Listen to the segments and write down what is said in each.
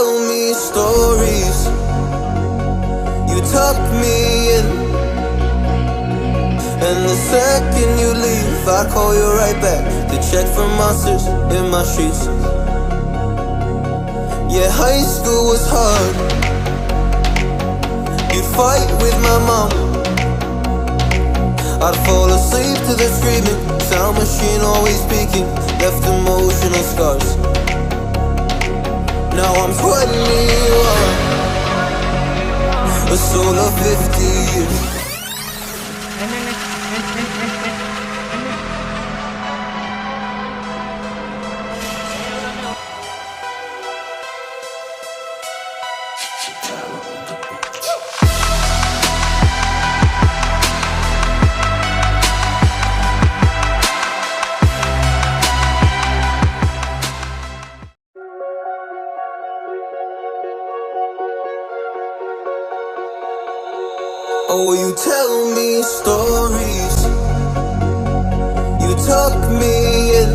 tell me stories, you tuck me in, and the second you leave I call you right back to check for monsters in my sheets. Yeah, high school was hard, you'd fight with my mom, I'd fall asleep to the screaming, sound machine always speaking, left emotional scars. Now I'm 21, a soul of 50 years. Oh, you tell me stories, you tuck me in,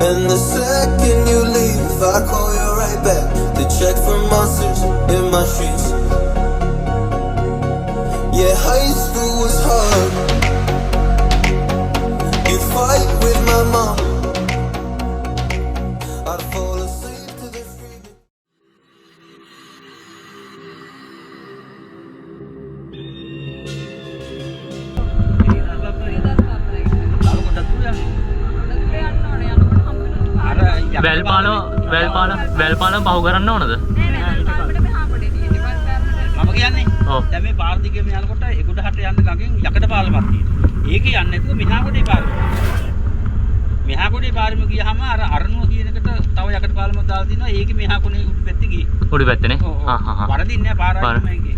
and the second you leave I call you right back to check for monsters in my sheets. Yeah, high school was hard, you'd fight with my mom, I'd fall asleep to the screaming. වැල්පාලම් පහු කරන්න ඕනද? මම කියන්නේ දැන් මේ පාර දිගේ යනකොට එගොඩහට යන්න ගඟෙන් යකඩ පාලමක් තියෙනවා. ඒකේ යන්නේ නැතුව මෙහා කොටේ පාරෙම. මෙහා කොටේ පාරෙම ගියාම අර අරණුව කියන එකට තව යකඩ පාලමක් දාලා තිනවා. ඒකේ මෙහා කොනේ උඩු පැත්තේ ගියේ. උඩු පැත්තනේ. වරදින්නේ නැහැ පාරයි මේකේ.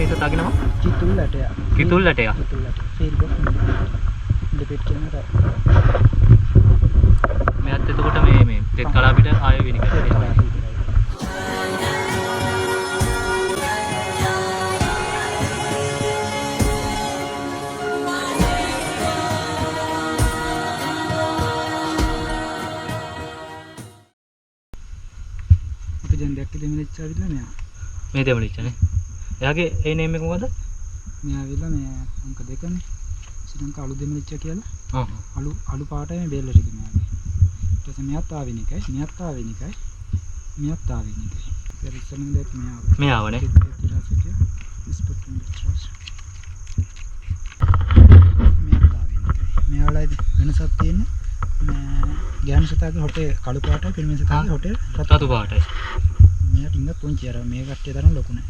මේ සතාගේ නම? කිතුල් ලැටයා. කිතුල් ලැටයා. කිතුල් ලැටයා. ෆීල්ඩ් ඔෆ් ඩිපෙට් කියන එක. මෙයාත් එතකොට මේ තෙත් කලාපිට ආයෙ වෙන එක. අපි දැන් දැක්ක දෙමිනිච්ච ආවිල්ලා මෙයා. මේ දෙමලිච්චනේ. එයාගේ ඒ නේම් එක මොකද? මෙයා ආවිල්ලා මේ අංක 2නේ. ශ්‍රී ලංකා අලු දෙමිනිච්ච කියලා. අලු පාටයි මේ බෙල්ල ටික මෙයාගේ. ඊට පස්සේ මෙයාත් ආවෙනිකයි, මෙයාත් ආවෙනිකයි. මෙයාත් ආවෙනිකයි. ඒක ඉස්සෙල්ලාම දැක්ක මෙයා. මෙයාවනේ. මෙයාත් ආවෙනිකයි. මෙයාලයි වෙනසක් තියෙන්නේ. ගෑනු සතාගේ හොටේ කළු පාටයි, පිරිමි සතාගේ හොටේ රතු පාටයි. මෙයාට ඉන්න පුංචි අර මේ කට්ටිය තරම් ලොකු නෑ.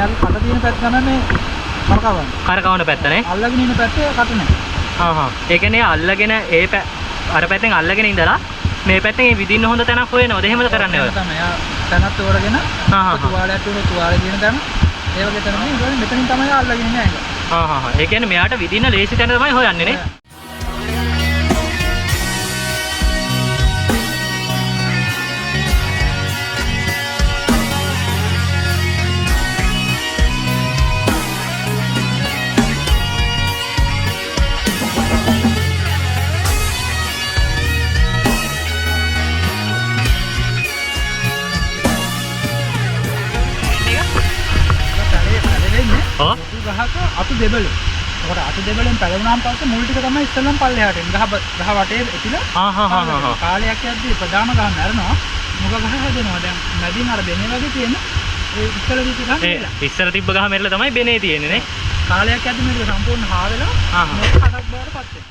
එයාගේ කට තියෙන පැත්ත තමයි කරකවන පැත්තනේ. අල්ලගෙන ඉන්න පැත්තේ කට නැහැ. ඒ කියන්නේ අල්ලගෙන අර පැත්තෙන් අල්ලගෙන ඉඳලා මේ පැත්තෙන් මේ විදින්න හොඳ තැනක් හොයනවද? එහෙමද කරන්නේ ඔය? තමයි. එයා තැනක් තෝරගෙන තුවාලයක් තුන තුවාලේ කියන තැන ඒ වගේ තැනකින් ඉතින් මෙතනින් තමයි අල්ලගෙන ඉන්නේ ඇඟ. ඒ කියන්නේ මෙයාට විදින්න ලේසි තැන තමයි හොයන්නේ නේ. ගහක අතු දෙබළ. ඒකට අතු දෙබළෙන් පැලුණාන් පස්සේ මුල් ටික තමයි ඉස්සෙල්ලම පල්ලෙහාට එන්නේ. ගහ වටේ ඇතිලා කාලයක් යද්දී ප්‍රධාන ගහ මැරෙනවා. මුග ගහ හැදෙනවා. දැන් මැදින් අර බෙනේ වගේ තියෙන ඒ ඉස්සර දීපු ගහ මෙලා. ඉස්සර තිබ්බ ගහ මෙරලා තමයි බෙනේ තියෙන්නේ නේ. කාලයක් යද්දී මේක සම්පූර්ණ හා වෙලා මොකක් හදක් බවට පත් වෙනවා.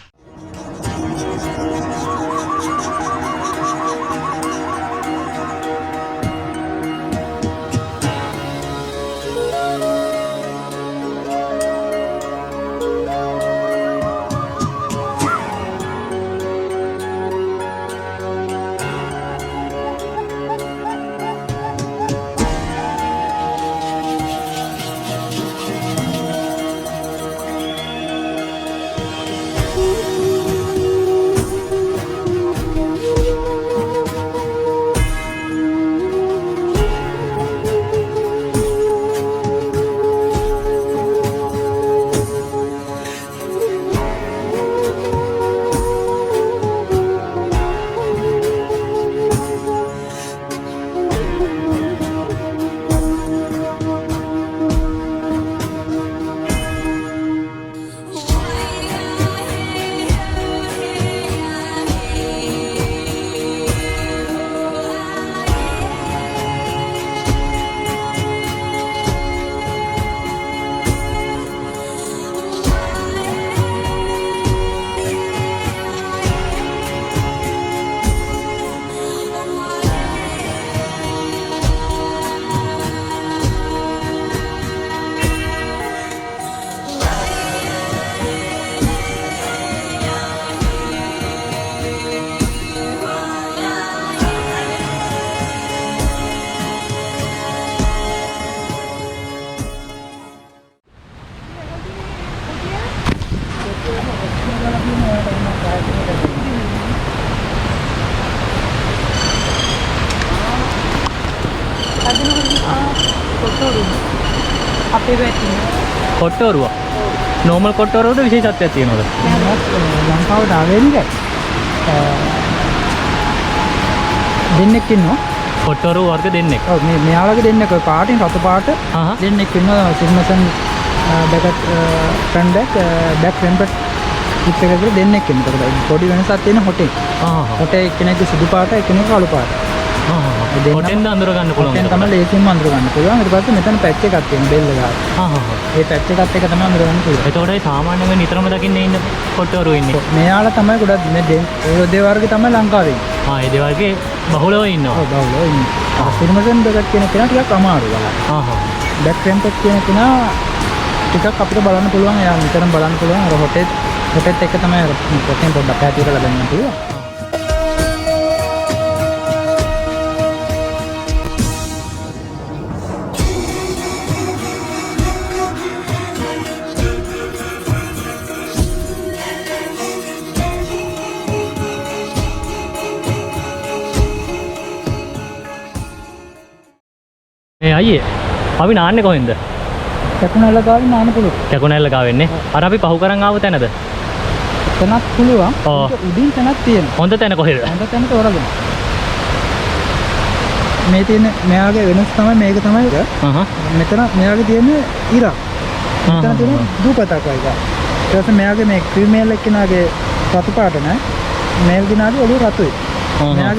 අපේ පැත්තේ කොට්ටෝරුව. normal කොට්ටෝරුවද විශේෂත්වයක් තියෙනවද? ලංකාවට ආවෙන්නේ දෙන්නෙක් ඉන්නවා. කොට්ටෝරුව වර්ග දෙන්නෙක්. ඔව් මෙයාලගේ දෙන්නෙක් ඔය පාටින් රතු පාට දෙන්නෙක් ඉන්නවා. සිග්මසන් බැකට් ෆ්‍රන්ට් බැක් රෙම්පට් ඉත් එක කියලා දෙන්නෙක් ඉන්නවා. ඒකට පොඩි වෙනසක් තියෙන හොටේ. හොටේ එක්කෙනෙක්ගේ සුදු පාට එක්කෙනෙක් කළු පාට. හොටෙන්ද අඳුර ගන්න පුළුවන්. හොටෙන් තමයි ලේසියෙන්ම අඳුර ගන්න පුළුවන්. ඊට පස්සේ මෙතන පැච් එකක් තියෙන බෙල් එක. ඒ පැච් එකත් එක තමයි අඳුර ගන්න පුළුවන්. එතකොට ඒ සාමාන්‍යයෙන් නිතරම දකින්නේ ඉන්න කොට්ටෝරුව ඉන්නේ. මෙයාලා තමයි ගොඩක් මේ ඒ දෙවර්ගේ තමයි ලංකාවේ ඉන්නේ. ඒ දෙවර්ගේ බහුලව ඉන්නවා. ඔව් බහුලව ඉන්නේ. සිග්මසන් බැකට් කියන කෙනා ටිකක් අමාරුයි බලන්න. බැක් රෙම්පට් කියන කෙනා ටිකක් අපිට බලන්න පුළුවන්. එයා නිතරම බලන්න පුළුවන්. අර හොටෙත් එක තමයි පොතෙන් පොඩ්ඩක් පැහැදිලි කරලා දෙන්න පුළුවන්. මේ අයියේ අපි නාන්නේ කොහෙන්ද? කැකුණැල්ල ගාවින් නාන්න පුළුවන්. කැකුණැල්ල ගාවෙන්නේ. අර අපි පහු කරන් ආව තැනද? තැනක් පුළුවන්. උඩින් තැනක් තියෙනවා. හොඳ තැන කොහෙද? හොඳ තැන තෝරගන්න. මේ තියෙන මෙයාගේ වෙනස් තමයි මේක තමයි. මෙතන මෙයාගේ තියෙන ඉරක්. මෙතන තියෙන දුපතක් වගේ. ඊට පස්සේ මෙයාගේ මේ ෆීමේල් එක්කෙනාගේ රතු පාට නෑ. මේල් කෙනාගේ ඔළුව රතුයි.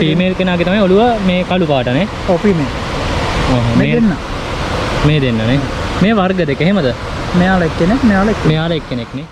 ෆීමේල් කෙනාගේ තමයි ඔළුව මේ කළු පාටනේ. ඔව් ෆීමේල්. මේ දෙන්න නේ. මේ වර්ග දෙක එහෙමද? මෙයාලා එක්කෙනෙක් මෙයාලා එක්කෙනෙක් නේ.